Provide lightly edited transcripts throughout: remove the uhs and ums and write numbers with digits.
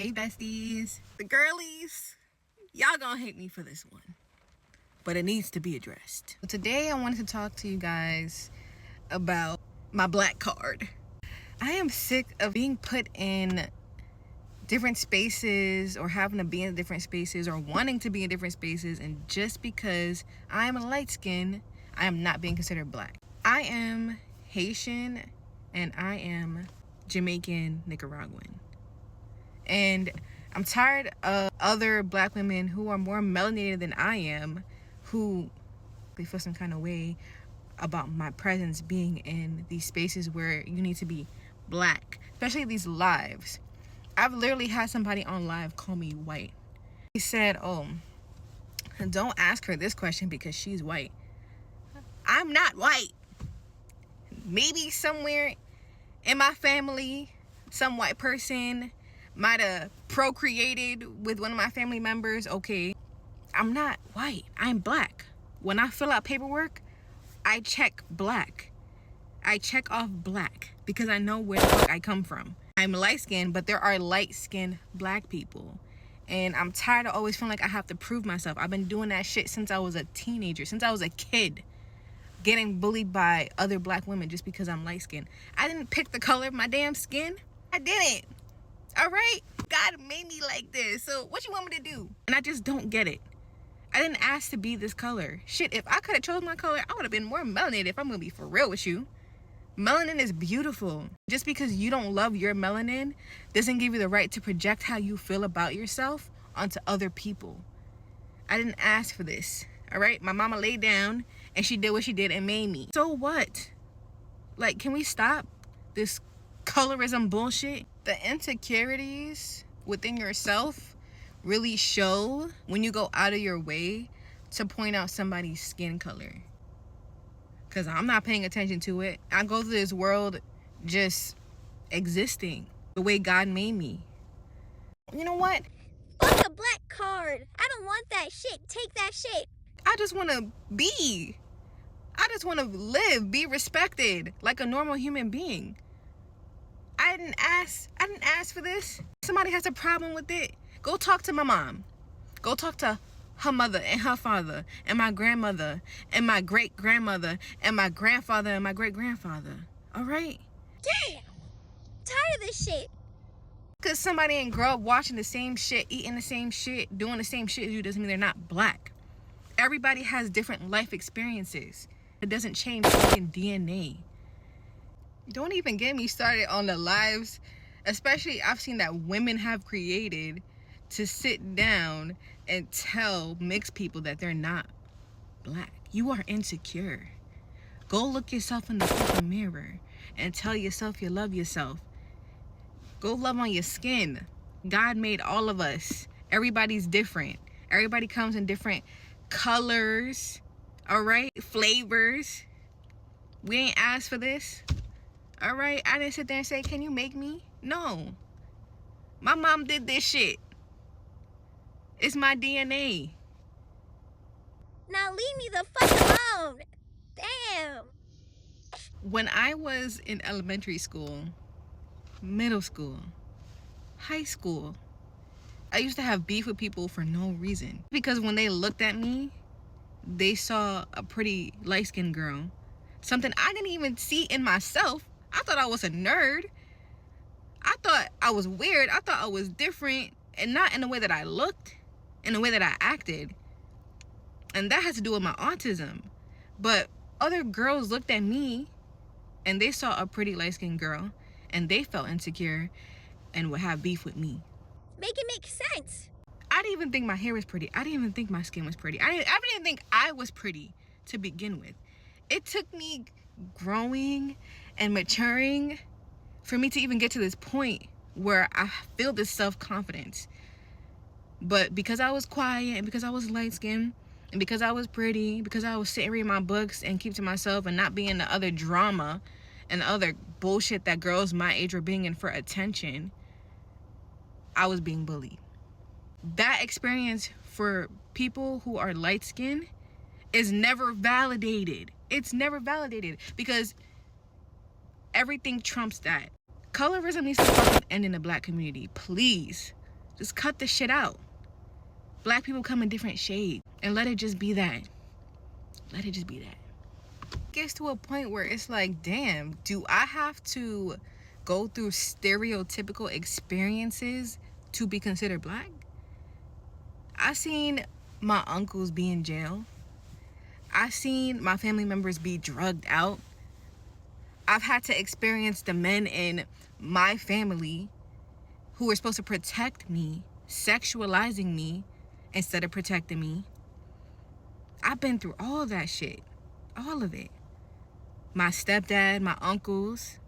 Hey besties, the girlies, y'all gonna hate me for this one, but it needs to be addressed. Today I wanted to talk to you guys about my black card. I am sick of being put in different spaces or having to be in different spaces or wanting to be in different spaces, and just because I am a light skin, I am not being considered black. I am Haitian and I am Jamaican Nicaraguan. And I'm tired of other black women who are more melanated than I am, who they feel some kind of way about my presence being in these spaces where you need to be black, especially these lives. I've literally had somebody on live call me white. He said, oh, don't ask her this question because she's white. I'm not white. Maybe somewhere in my family, some white person might have procreated with one of my family members. Okay, I'm not white. I'm black. When I fill out paperwork, I check black. I check off black because I know where the fuck I come from. I'm light skinned, but there are light skinned black people. And I'm tired of always feeling like I have to prove myself. I've been doing that shit since I was a teenager, since I was a kid, getting bullied by other black women just because I'm light skinned. I didn't pick the color of my damn skin. I didn't. All right, God made me like this, so what you want me to do? And I just don't get it. I didn't ask to be this color. Shit, if I could have chosen my color, I would have been more melanated. If I'm gonna be for real with you, melanin is beautiful. Just because you don't love your melanin doesn't give you the right to project how you feel about yourself onto other people. I didn't ask for this. All right, my mama laid down and she did what she did and made me. So what? Like, can we stop this colorism bullshit? The insecurities within yourself really show when you go out of your way to point out somebody's skin color. Because I'm not paying attention to it. I go through this world just existing the way God made me. You know what? Fuck a black card. I don't want that shit. Take that shit. I just want to be. I just want to live, be respected like a normal human being. I didn't ask for this. Somebody has a problem with it. Go talk to my mom. Go talk to her mother and her father and my grandmother and my great grandmother and my grandfather and my great grandfather. All right? Damn. Tired of this shit. Because somebody ain't grow up watching the same shit, eating the same shit, doing the same shit as you doesn't mean they're not black. Everybody has different life experiences. It doesn't change fucking DNA. Don't even get me started on the lives, especially I've seen that women have created to sit down and tell mixed people that they're not black. You are insecure. Go look yourself in the fucking mirror and tell yourself you love yourself. Go love on your skin. God made all of us. Everybody's different. Everybody comes in different colors, all right? Flavors. We ain't asked for this. All right, I didn't sit there and say, can you make me? No. My mom did this shit. It's my DNA. Now leave me the fuck alone. Damn. When I was in elementary school, middle school, high school, I used to have beef with people for no reason. Because when they looked at me, they saw a pretty light-skinned girl. Something I didn't even see in myself. I thought I was a nerd. I thought I was weird. I thought I was different, and not in the way that I looked, in the way that I acted. And that has to do with my autism. But other girls looked at me and they saw a pretty light-skinned girl and they felt insecure and would have beef with me. Make it make sense. I didn't even think my hair was pretty. I didn't even think my skin was pretty. I didn't think I was pretty to begin with. It took me growing and maturing for me to even get to this point where I feel this self-confidence. But because I was quiet and because I was light-skinned and because I was pretty, because I was sitting reading my books and keep to myself and not being the other drama and the other bullshit that girls my age were being in for attention, I was being bullied. That experience for people who are light-skinned is never validated. It's never validated because everything trumps that. Colorism needs to fucking end in the black community, please. Just cut the shit out. Black people come in different shades, and let it just be that. Let it just be that. It gets to a point where it's like, damn, do I have to go through stereotypical experiences to be considered black? I seen my uncles be in jail. I seen my family members be drugged out. I've had to experience the men in my family who were supposed to protect me, sexualizing me instead of protecting me. I've been through all that shit. All of it. My stepdad, my uncles.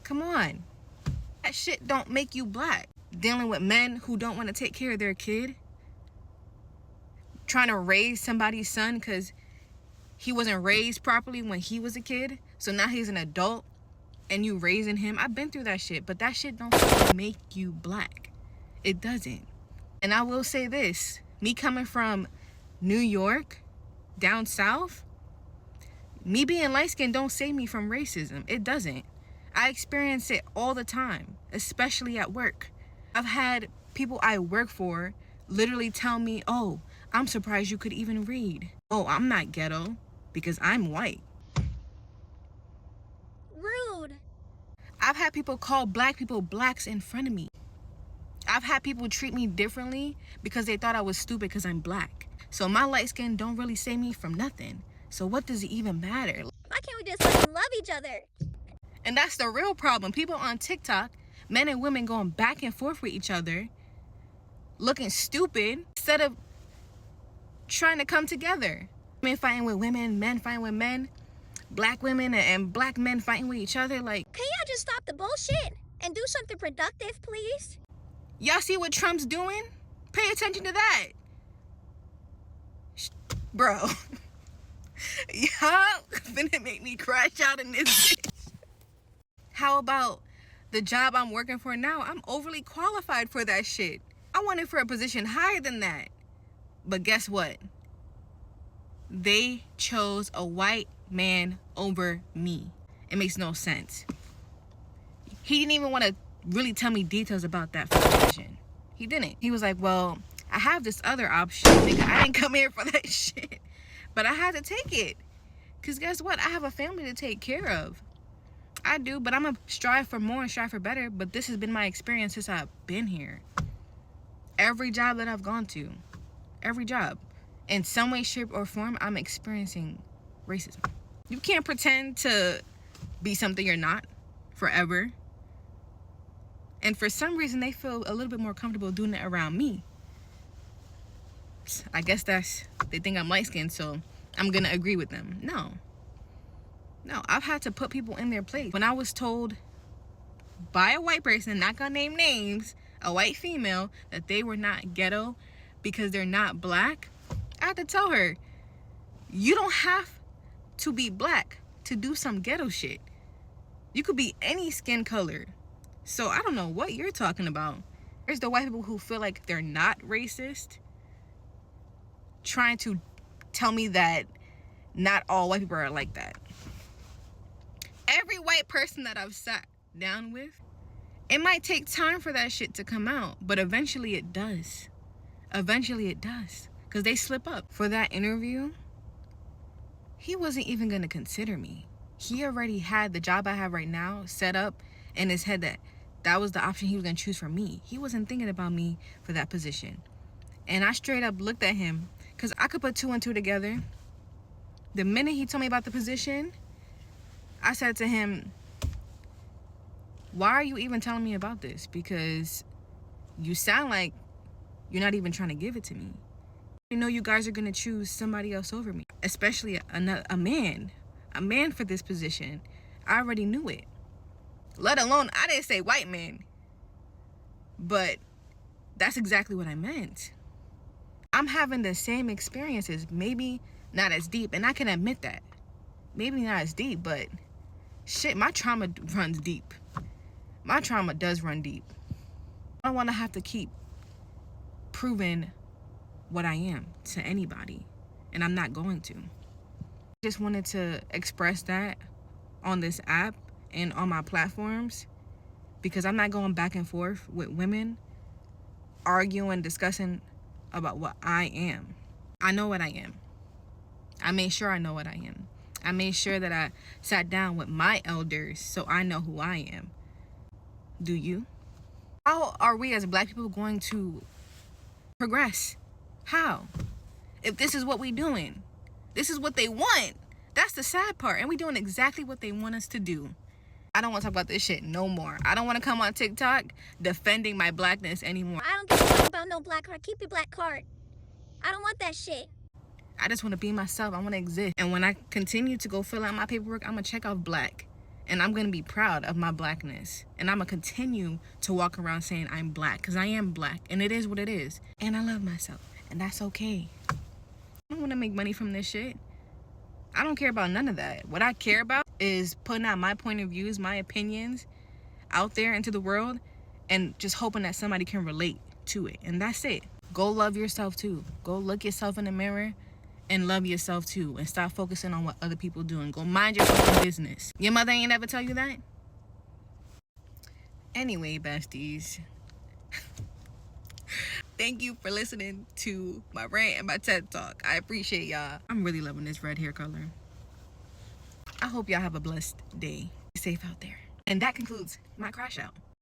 Come on. That shit don't make you black. Dealing with men who don't want to take care of their kid. Trying to raise somebody's son because he wasn't raised properly when he was a kid. So now he's an adult and you raising him. I've been through that shit. But that shit don't make you black. It doesn't. And I will say this. Me coming from New York, down south, me being light-skinned don't save me from racism. It doesn't. I experience it all the time, especially at work. I've had people I work for literally tell me, oh, I'm surprised you could even read. Oh, I'm not ghetto because I'm white. Rude. I've had people call black people blacks in front of me. I've had people treat me differently because they thought I was stupid because I'm black. So my light skin don't really save me from nothing. So what does it even matter? Why can't we just fucking love each other? And that's the real problem. People on TikTok, men and women going back and forth with each other, looking stupid instead of trying to come together. Women fighting with women, men fighting with men, black women and black men fighting with each other. Like, Can y'all just stop the bullshit and do something productive, please? y'all see what Trump's doing? Pay attention to that. Bro. Y'all finna make me crash out in this bitch. How about the job I'm working for now? I'm overly qualified for that shit. I wanted for a position higher than that. But guess what? They chose a white man over me. It makes no sense. He didn't even want to really tell me details about that position. He didn't. He was like, well, I have this other option. Nigga, I didn't come here for that shit. But I had to take it. Because guess what? I have a family to take care of. I do, but I'm going to strive for more and strive for better. But this has been my experience since I've been here. Every job that I've gone to. Every job. In some way, shape, or form, I'm experiencing racism. You can't pretend to be something you're not forever. And for some reason, they feel a little bit more comfortable doing it around me. I guess they think I'm light-skinned, so I'm gonna agree with them. No, I've had to put people in their place. When I was told by a white person, not gonna name names, a white female, that they were not ghetto because they're not black, I had to tell her, you don't have to be black to do some ghetto shit. You could be any skin color. So I don't know what you're talking about. There's the white people who feel like they're not racist, trying to tell me that not all white people are like that. Every white person that I've sat down with, it might take time for that shit to come out, but eventually it does. Eventually it does. Because they slip up. For that interview, he wasn't even going to consider me. He already had the job I have right now set up in his head that was the option he was going to choose for me. He wasn't thinking about me for that position. And I straight up looked at him because I could put two and two together. The minute he told me about the position, I said to him, why are you even telling me about this? Because you sound like you're not even trying to give it to me. You know you guys are going to choose somebody else over me, especially a man for this position. I already knew it. Let alone, I didn't say white man, but that's exactly what I meant. I'm having the same experiences, maybe not as deep, and I can admit that. Maybe not as deep, but shit, my trauma runs deep. My trauma does run deep. I don't want to have to keep proving what I am to anybody, and I'm not going to. Just wanted to express that on this app and on my platforms, because I'm not going back and forth with women arguing, discussing about what I am. I know what I am. I made sure I know what I am. I made sure that I sat down with my elders so I know who I am. Do you? How are we as Black people going to progress? How? If this is what we doing. This is what they want. That's the sad part. And we doing exactly what they want us to do. I don't want to talk about this shit no more. I don't want to come on TikTok defending my blackness anymore. I don't give a fuck about no black card. Keep your black card. I don't want that shit. I just want to be myself. I want to exist. And when I continue to go fill out my paperwork, I'm going to check off Black. And I'm going to be proud of my blackness. And I'm going to continue to walk around saying I'm Black. Because I am Black. And it is what it is. And I love myself. And that's okay. I don't want to make money from this shit. I don't care about none of that. What I care about is putting out my point of views, my opinions out there into the world. And just hoping that somebody can relate to it. And that's it. Go love yourself too. Go look yourself in the mirror. And love yourself too, and stop focusing on what other people do, and go mind your fucking business. Your mother ain't ever tell you that? Anyway, besties, thank you for listening to my rant and my TED Talk. I appreciate y'all. I'm really loving this red hair color. I hope y'all have a blessed day. Be safe out there. And that concludes my crash out.